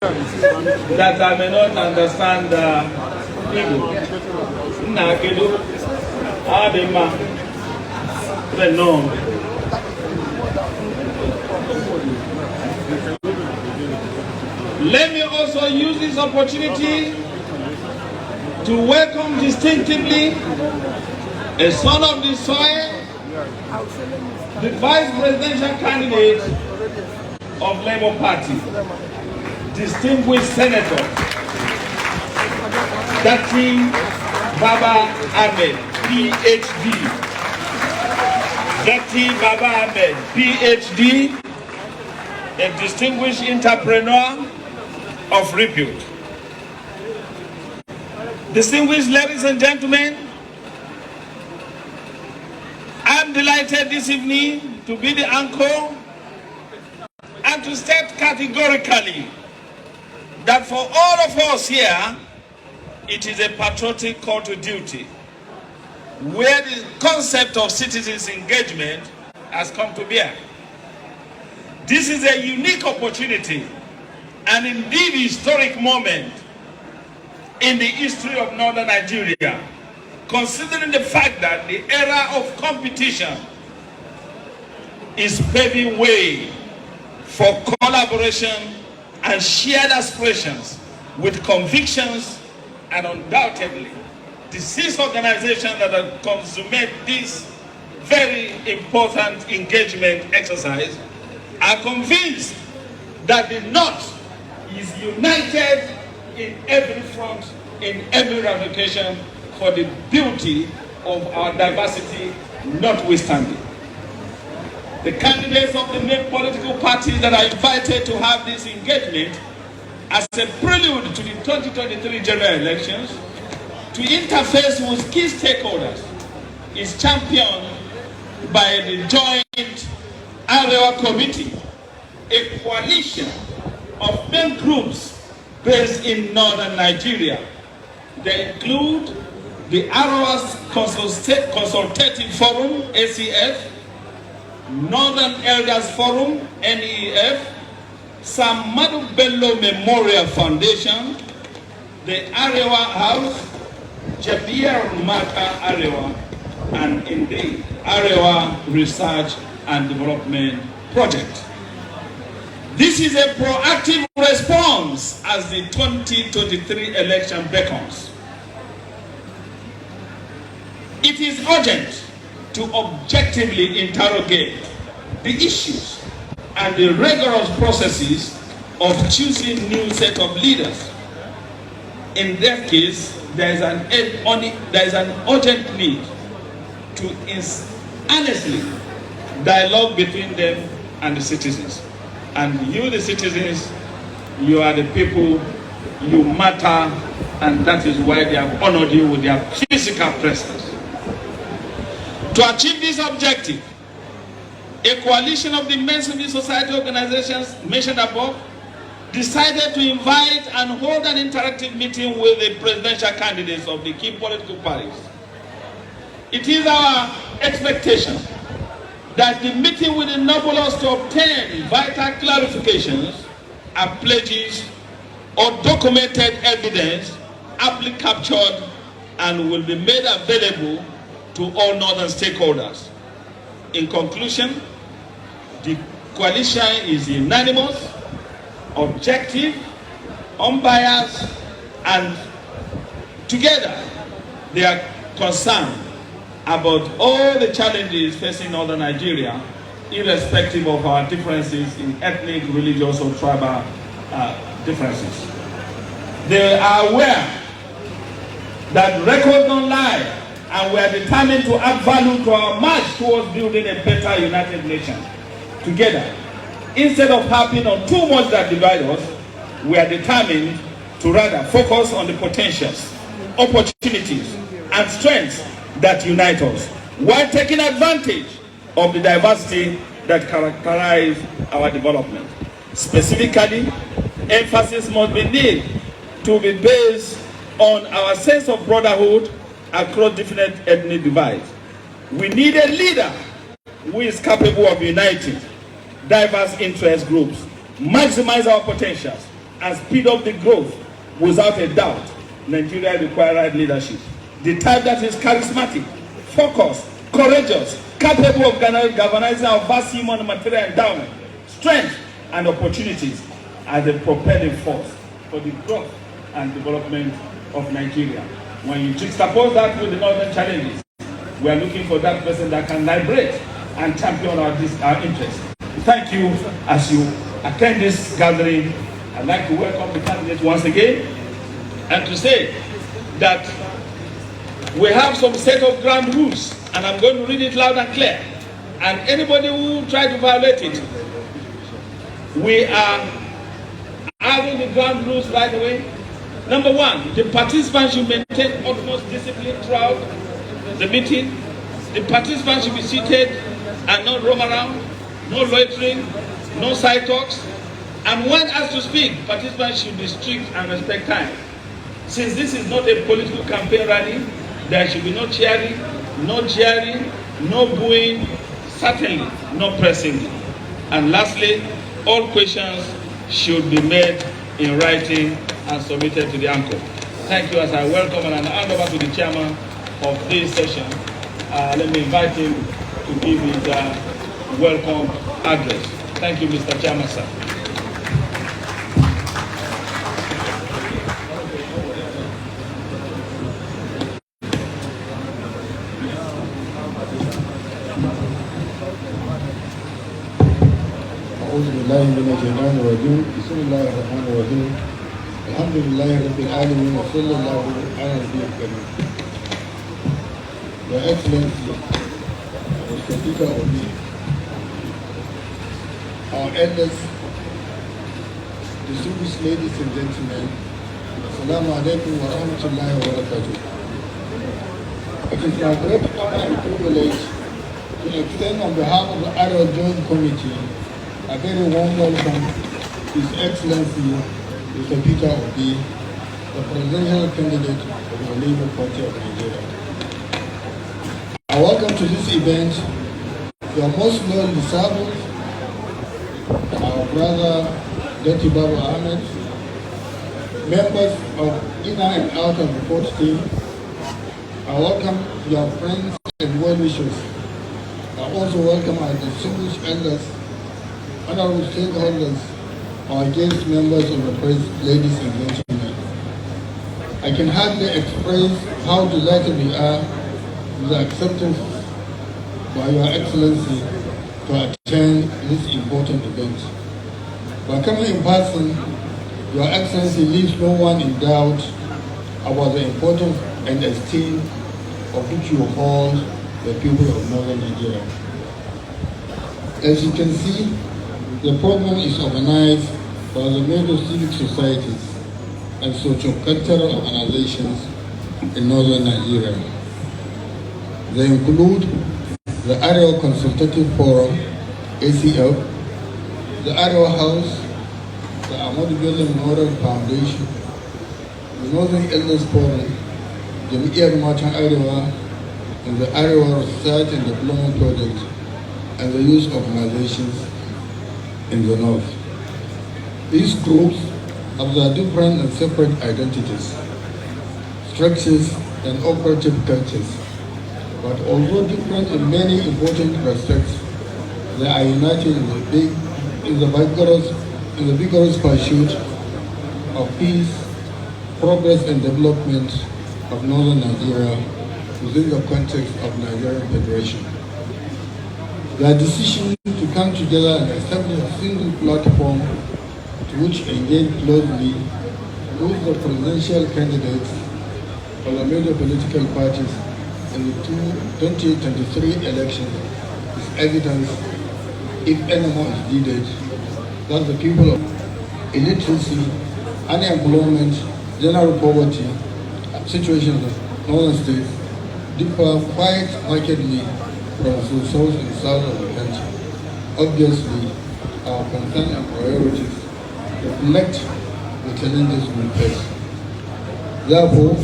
that I may not understand Igbo. Nakedu, Adema, Renom. Let me also use this opportunity to welcome distinctively a son of the soil, the vice presidential candidate of Labour Party, distinguished Senator Datti Baba Ahmed, PhD. Datti Baba Ahmed, PhD, a distinguished entrepreneur of repute. Distinguished ladies and gentlemen, I'm delighted this evening to be the anchor and to state categorically that for all of us here, it is a patriotic call to duty, where the concept of citizens' engagement has come to bear. This is a unique opportunity and indeed historic moment in the history of northern Nigeria, considering the fact that the era of competition is paving way for collaboration and shared aspirations with convictions, and undoubtedly the six organizations that have consummated this very important engagement exercise are convinced that the North is united in every front, in every ramification, for the beauty of our diversity notwithstanding. The candidates of the main political parties that are invited to have this engagement as a prelude to the 2023 general elections, to interface with key stakeholders, is championed by the Joint Area Committee, a coalition of main groups based in northern Nigeria. They include the Arawas Consultative Forum, ACF, Northern Elders Forum, NEF, Sam Madu Bello Memorial Foundation, the Arewa House, Jabier Mata Arewa, and indeed Arewa Research and Development Project. This is a proactive response as the 2023 election beckons. It is urgent to objectively interrogate the issues and the rigorous processes of choosing new set of leaders. In that case, there is an urgent need to honestly dialogue between them and the citizens. And you, the citizens, you are the people, you matter, and that is why they have honored you with their physical presence. To achieve this objective, a coalition of the main civil society organizations mentioned above decided to invite and hold an interactive meeting with the presidential candidates of the key political parties. It is our expectation that the meeting will enable us to obtain vital clarifications and pledges or documented evidence aptly captured and will be made available to all northern stakeholders. In conclusion, the coalition is unanimous, objective, unbiased, and together they are concerned about all the challenges facing northern Nigeria, irrespective of our differences in ethnic, religious, or tribal differences. They are aware that records don't lie, and we are determined to add value to our march towards building a better united nation. Together, instead of harping on too much that divides us, we are determined to rather focus on the potentials, opportunities, and strengths that unite us, while taking advantage of the diversity that characterize our development. Specifically, emphasis must be made to be based on our sense of brotherhood across different ethnic divides. We need a leader who is capable of uniting diverse interest groups, maximize our potentials, and speed up the growth, without a doubt, Nigeria requires leadership. The type that is charismatic, focused, courageous, capable of galvanizing our vast human and material endowment, strength, and opportunities as a propelling force for the growth and development of Nigeria. When you juxtapose that with the northern challenges, we are looking for that person that can liberate and champion our interests. Thank you. As you attend this gathering, I'd like to welcome the candidates once again and to say that we have some set of ground rules, and I'm going to read it loud and clear. And anybody who tries to violate it, we are having the ground rules right away. Number one, the participants should maintain utmost discipline throughout the meeting. The participants should be seated and not roam around, no loitering, no side talks. And when asked to speak, participants should be strict and respect time. Since this is not a political campaign rally, there should be no cheering, no jeering, no booing, certainly no pressing. And lastly, all questions should be made in writing and submitted to the anchor. Thank you. As I welcome and hand over to the chairman of this session, let me invite him to give his welcome address. Thank you, Mr. Chairman, sir. أعوذ بالله من الشيطان الرجيم بسم الله الرحمن الرحيم الحمد لله رب العالمين وصلى الله على النبي الكريم. Your Excellency, Mr. Peter Obi, our elders, distinguished ladies and gentlemen, Assalamu alaikum wa rahmatullahi wa barakatuh. It is my great honor and privilege to extend on behalf of the Arewa Joint Committee a very warm welcome to His Excellency Mr. Peter Obi, the presidential candidate of the Labour Party of Nigeria. I welcome to this event your most loyal disciples, our brother Obi Ahmed, members of inner and outer report team. I welcome your friends and well-wishers. I also welcome our distinguished elders, honorable stakeholders, our guest members of the press, ladies and gentlemen. I can hardly express how delighted we are with the acceptance by Your Excellency to attend this important event. By coming in person, Your Excellency leaves no one in doubt about the importance and esteem of which you hold the people of Northern Nigeria. As you can see, the program is organized by the major civic societies and socio-cultural organizations in Northern Nigeria. They include the Arewa Consultative Forum, ACF, the Arewa House, the Ahmadu Bello Memorial Foundation, the Northern Elders Forum, the Jam'iyyar Matan Arewa, and the Arewa Research and Development Project, and the youth organizations in the North. These groups have their different and separate identities, structures, and operative cultures, but although different in many important respects, they are united in the vigorous pursuit of peace, progress, and development of Northern Nigeria within the context of Nigerian Federation. Their decision to come together and establish a single platform to which engage closely with the presidential candidates of the major political parties in the 2023 elections is evidence, if any more is needed, that the people of illiteracy, unemployment, general poverty, situations of northern states differ quite markedly from the south and south of the country. Obviously, our concerns and priorities reflect the challenges we face. Therefore,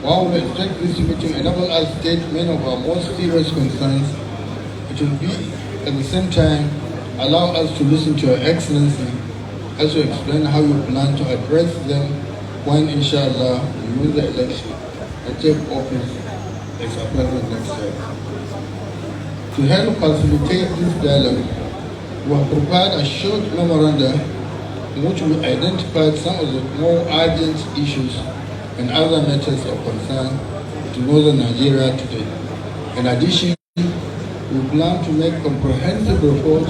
while we expect this meeting enable us to state many of our most serious concerns, it will be at the same time allow us to listen to Your Excellency also explain how you plan to address them when, inshallah, you win the election and take office as a president next year. To help facilitate this dialogue, we have prepared a short memorandum in which we identified some of the more urgent issues and other matters of concern to northern Nigeria today. In addition, we plan to make comprehensive report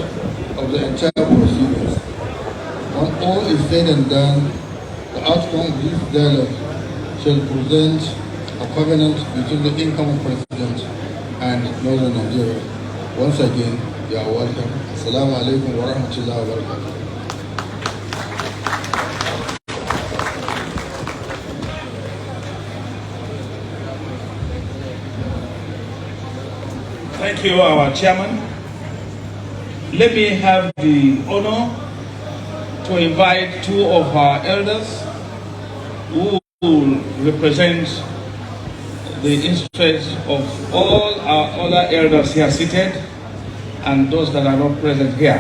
of the entire proceedings. When all is said and done, the outcome of this dialogue shall present a covenant between the incoming president and northern Nigeria. Once again, you are welcome. Assalamu alaikum wa rahmatullahi wa barakatuh. Thank you, our chairman. Let me have the honor to invite two of our elders who will represent the interests of all our other elders here seated and those that are not present here.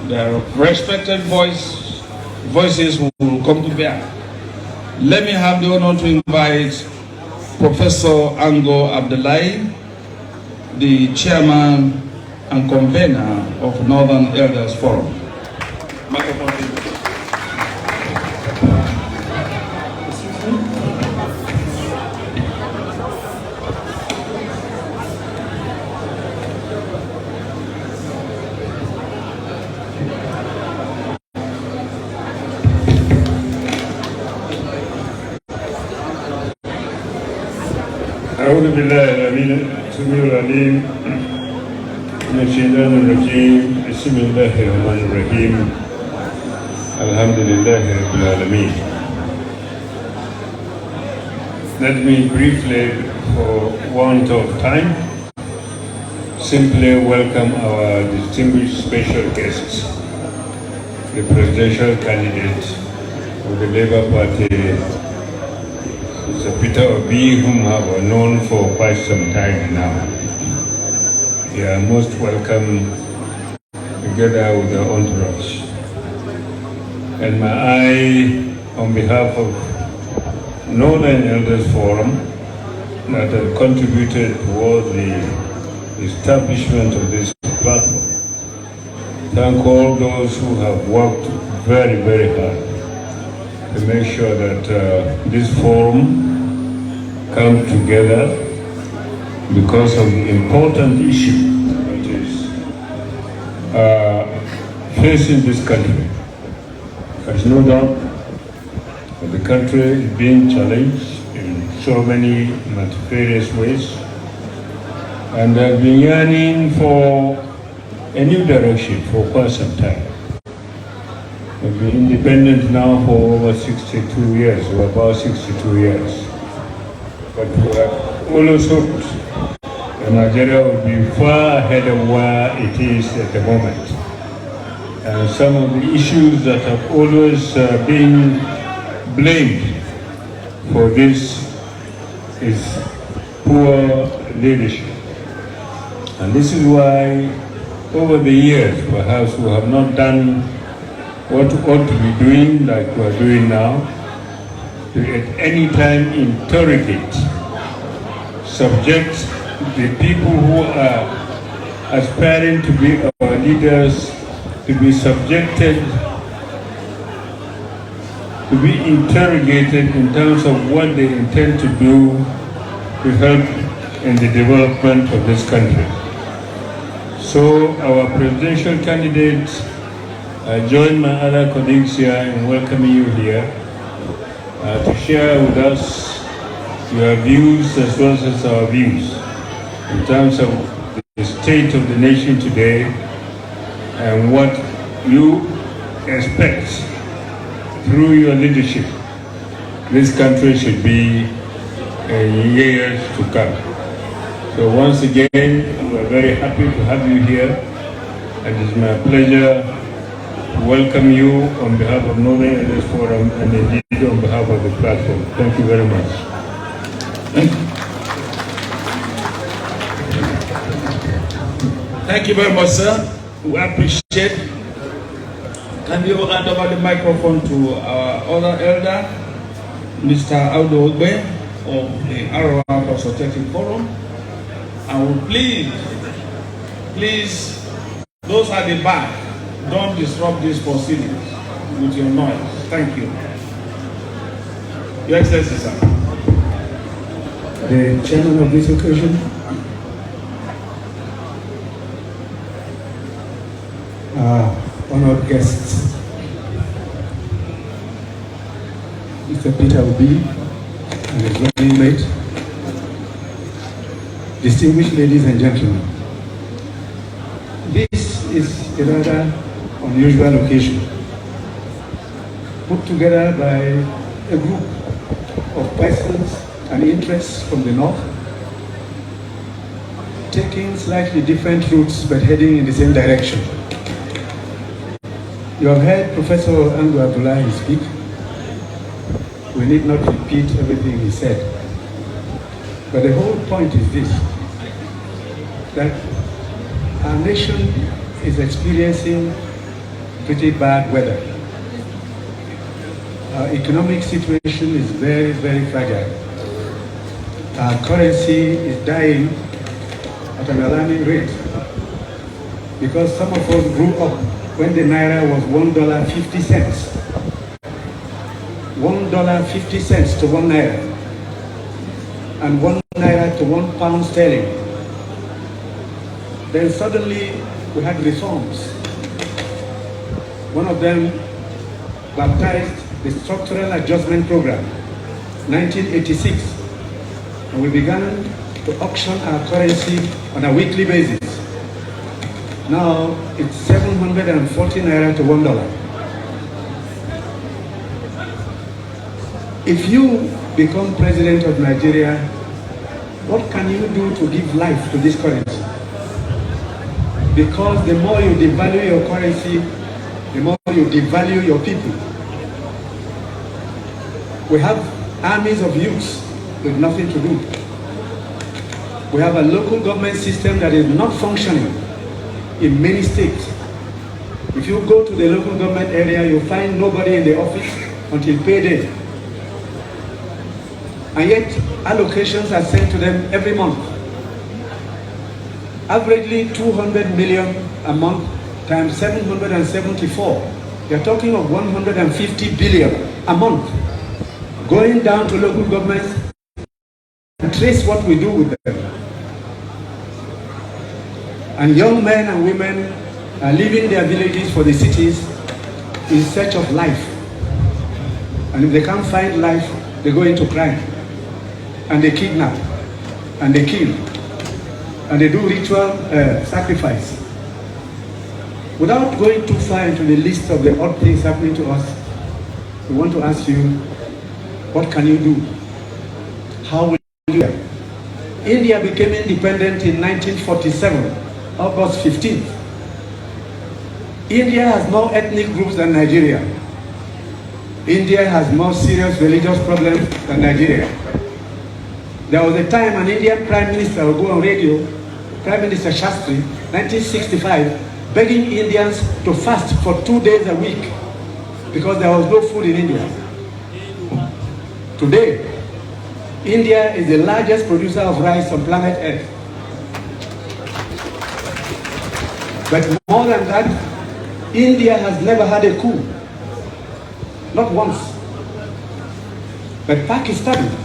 Their respected voices will come to bear. Let me have the honor to invite Professor Ango Abdullahi, the chairman and convener of Northern Elders Forum. أعوذ بالله السميع العليم من الشيطان الرجيم بسم الله الرحمن الرحيم الحمد لله رب العالمين. Let me briefly, for want of time, simply welcome our distinguished special guests, the presidential candidate of the Labour Party, Mr. Peter Obi, whom I have known for quite some time now. You are most welcome together with the entourage. And may I, on behalf of Northern Elders Forum, that have contributed towards the establishment of this platform, thank all those who have worked very, very hard to make sure that this forum comes together because of the important issue that is facing this country. There's no doubt that the country is being challenged in so many multifarious ways, and they've been yearning for a new direction for quite some time. We've been independent now for over 62 years, or about 62 years. But we have always hoped that Nigeria will be far ahead of where it is at the moment. And some of the issues that have always been blamed for this is poor leadership. And this is why over the years perhaps we have not done what we ought to be doing like we are doing now, to at any time interrogate, subject the people who are aspiring to be our leaders to be subjected, to be interrogated in terms of what they intend to do to help in the development of this country. So our presidential candidate, I join my other colleagues here in welcoming you here to share with us your views as well as our views in terms of the state of the nation today and what you expect through your leadership this country should be in years to come. So once again, we are very happy to have you here, and it's my pleasure welcome you on behalf of Northern Elders Forum and indeed on behalf of the platform. Thank you very much. Thank you very much, sir. We appreciate Can you hand over the microphone to our other elder, Mr. Audu Ogbe of the Arawa Consultative Forum? And will please, those at the back, don't disrupt these proceedings with your noise. Thank you. Your Excellency, sir. The chairman of this occasion, honored guests, Mr. Peter Obi and his running mate, distinguished ladies and gentlemen, this is a rather unusual occasion put together by a group of persons and interests from the north, taking slightly different routes but heading in the same direction. You have heard Professor Angu Abdullahi speak. We need not repeat everything he said. But the whole point is this, that our nation is experiencing pretty bad weather. Our economic situation is very, very fragile. Our currency is dying at an alarming rate because some of us grew up when the naira was $1.50. $1.50 to 1 naira, and 1 naira to 1 pound sterling. Then suddenly we had reforms. One of them baptized the Structural Adjustment Program, 1986, and we began to auction our currency on a weekly basis. Now it's 740 naira to $1. If you become president of Nigeria, what can you do to give life to this currency? Because the more you devalue your currency, the more you devalue your people. We have armies of youths with nothing to do. We have a local government system that is not functioning in many states. If you go to the local government area, you'll find nobody in the office until payday. And yet, allocations are sent to them every month. Averagely 200 million a month times 774. You're talking of 150 billion a month going down to local governments and trace what we do with them. And young men and women are leaving their villages for the cities in search of life. And if they can't find life, they go into crime. And they kidnap, and they kill, and they do ritual sacrifice. Without going too far into the list of the odd things happening to us, we want to ask you, what can you do? How will you do that? India became independent in 1947, August 15th. India has more ethnic groups than Nigeria. India has more serious religious problems than Nigeria. There was a time an Indian Prime Minister would go on radio, Prime Minister Shastri, 1965, begging Indians to fast for 2 days a week because there was no food in India. Today, India is the largest producer of rice on planet Earth. But more than that, India has never had a coup. Not once. But Pakistan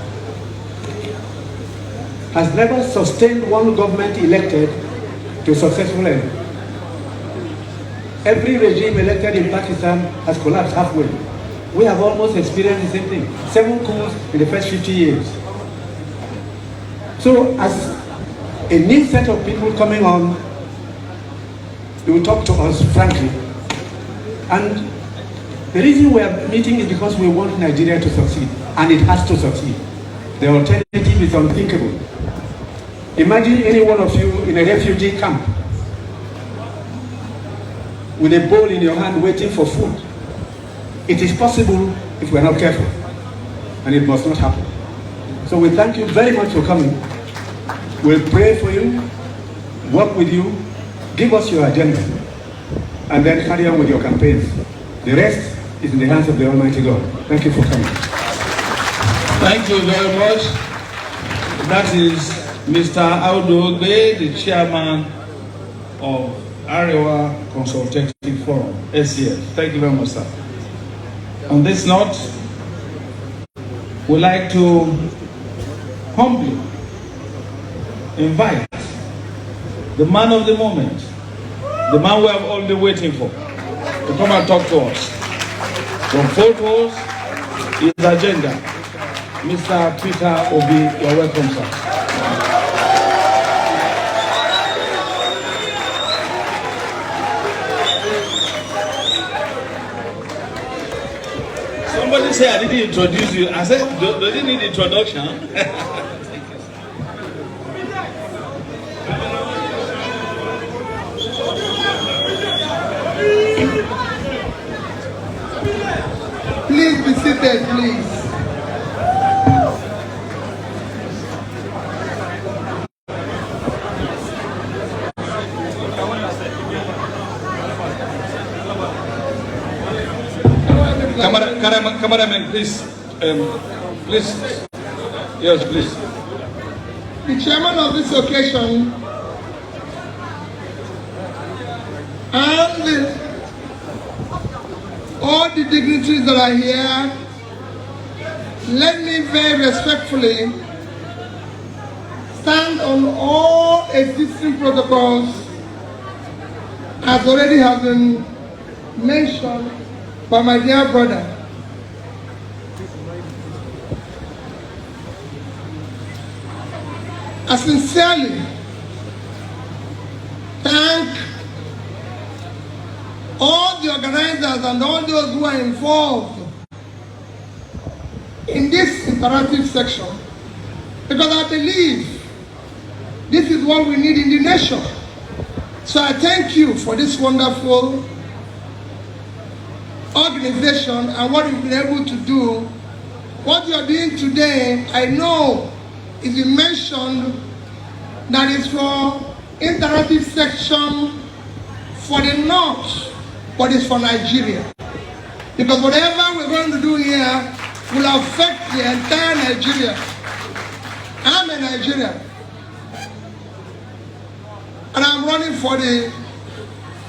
has never sustained one government elected to successful end. Every regime elected in Pakistan has collapsed halfway. We have almost experienced the same thing. 7 coups in the first 50 years. So as a new set of people coming on, they will talk to us frankly. And the reason we are meeting is because we want Nigeria to succeed, and it has to succeed. The alternative is unthinkable. Imagine any one of you in a refugee camp with a bowl in your hand waiting for food. It is possible if we're not careful, and it must not happen. So we thank you very much for coming. We'll pray for you, work with you, give us your agenda, and then carry on with your campaigns. The rest is in the hands of the Almighty God. Thank you for coming. Thank you very much. That is Mr. Audu Ogbe, the chairman of Arewa Consultative Forum, SCF. Thank you very much, sir. On this note, we'd like to humbly invite the man of the moment, the man we have all been waiting for, to come and talk to us. From photos, his agenda, Mr. Peter Obi, you're welcome, sir. Somebody say I didn't introduce you. I said, do you need introduction? Please be seated, please. Cameraman, please. Please. Yes, please. The chairman of this occasion and all the dignitaries that are here, let me very respectfully stand on all existing protocols as already have been mentioned by my dear brother. I sincerely thank all the organizers and all those who are involved in this interactive section, because I believe this is what we need in the nation. So I thank you for this wonderful organization and what you've been able to do. What you are doing today, I know is been mentioned that is for interactive section for the North, but it's for Nigeria. Because whatever we're going to do here will affect the entire Nigeria. I'm a Nigerian, and I'm running for the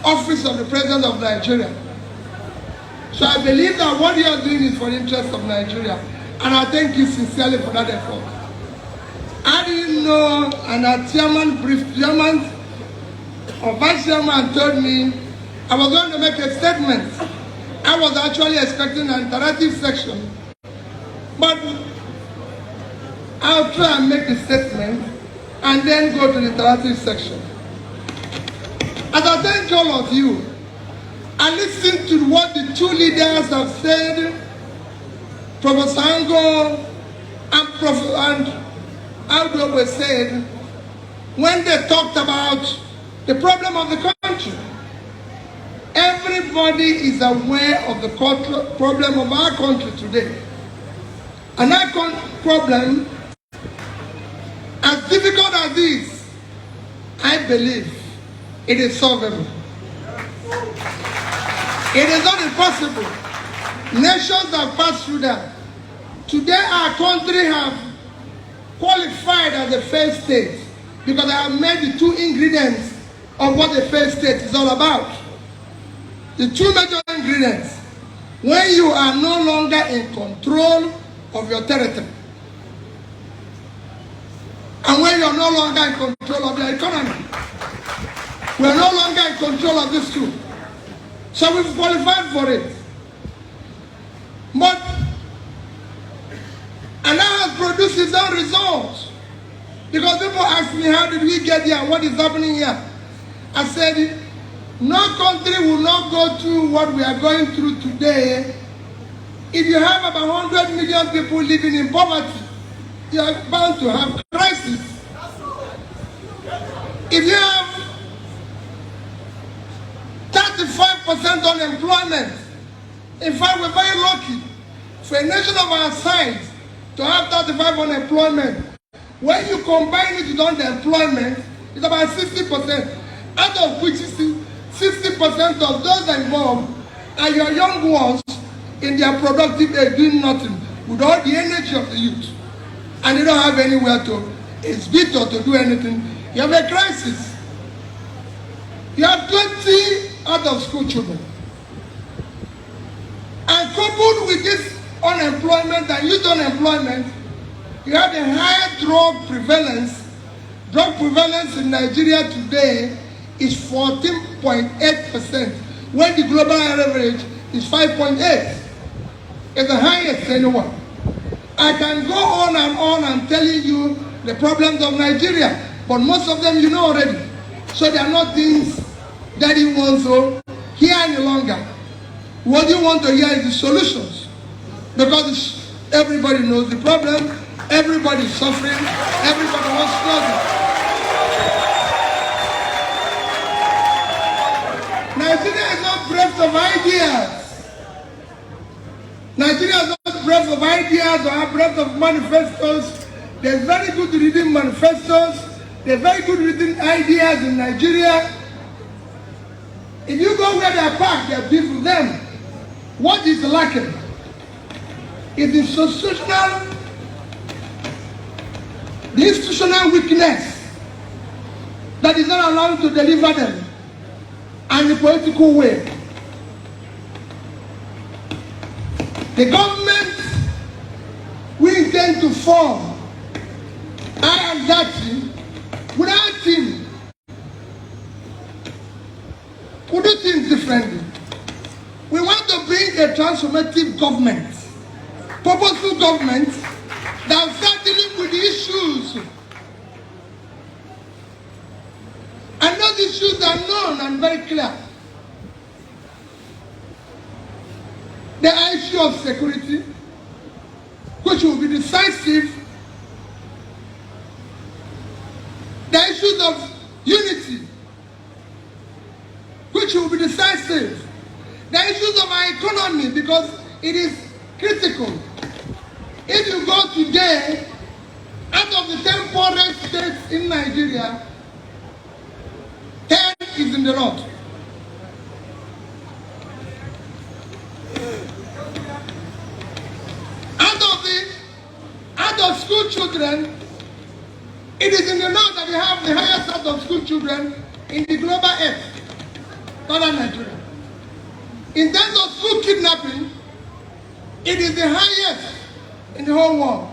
office of the President of Nigeria. So I believe that what you are doing is for the interest of Nigeria, and I thank you sincerely for that effort. I didn't know, and our chairman, or vice chairman told me I was going to make a statement. I was actually expecting an interactive section, but I'll try and make the statement and then go to the interactive section. As I thank all of you, I listened to what the two leaders have said, Professor Ango and Aldo was said, when they talked about the problem of the country. Everybody is aware of the problem of our country today. And our problem, as difficult as it is, I believe it is solvable. It is not impossible. Nations have passed through that. Today our country have qualified as a failed state because I have made the two ingredients of what a failed state is all about. The two major ingredients: when you are no longer in control of your territory, and when you are no longer in control of your economy. We are no longer in control of these two. So we've qualified for it. But and that has produced its own results. Because people ask me, how did we get here? What is happening here? I said, no country will not go through what we are going through today. If you have about 100 million people living in poverty, you are bound to have crisis. If you have 35% unemployment, in fact, we're very lucky for a nation of our size to have 35% unemployment. When you combine it with underemployment, it's about 60%, out of which 60% of those involved and your young ones in their productive age doing nothing with all the energy of the youth, and they don't have anywhere to exhibit or to do anything, you have a crisis. You have 20 out of school children. And coupled with this unemployment and youth unemployment, you have a higher drug prevalence. Drug prevalence in Nigeria today is 14.8%, when the global average is 5.8%. It's the highest anywhere. I can go on and telling you the problems of Nigeria, but most of them you know already. So they are not things that you want to hear any longer. What you want to hear is the solutions, because everybody knows the problem, everybody is suffering, everybody wants struggle. Nigeria is not bereft of ideas. Nigeria is not bereft of ideas or bereft of manifestos. There's very good reading manifestos. There's very good reading ideas in Nigeria. If you go where they are parked, they are built for them. What is lacking is the institutional weakness that is not allowed to deliver them, and the political way. The government we intend to form, I am Datti, without him, we do things differently. We want to bring a transformative government, purposeful government that will start dealing with the issues. And those issues are known and very clear. The issue of security, which will be decisive. The issues of unity, which will be decisive. The issues of our economy, because it is critical. If you go today, out of the 10 poorest states in Nigeria, 10 is in the north. Out of school children, it is in the north that we have the highest out of school children in the global earth, northern Nigeria. In terms of school kidnapping, it is the highest in the whole world.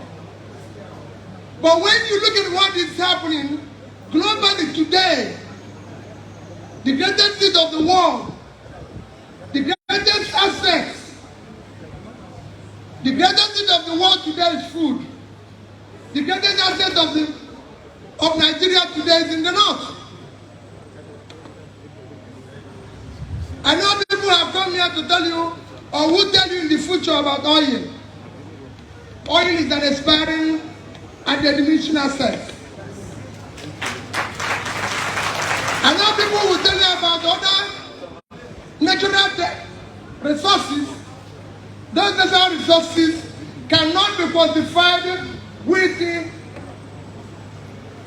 But when you look at what is happening globally today, the greatest need of the world, the greatest assets, the greatest need of the world today is food. The greatest asset of Nigeria today is in the north. I know people have come here to tell you, or will tell you in the future about oil. Oil is an expiring and a diminishing asset. I know people will tell you about other natural resources. Those natural resources cannot be quantified with the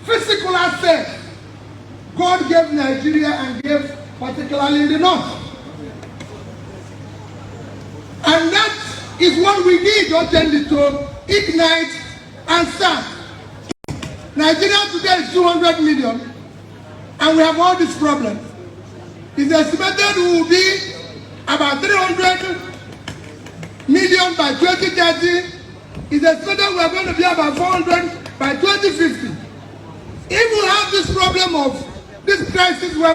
physical assets God gave Nigeria and gave particularly in the north. And that is what we need urgently to ignite and start. Nigeria today is 200 million, and we have all these problems. It's estimated we will be about 300 million by 2030. It's estimated we are going to be about 400 by 2050. If we have this problem of this crisis where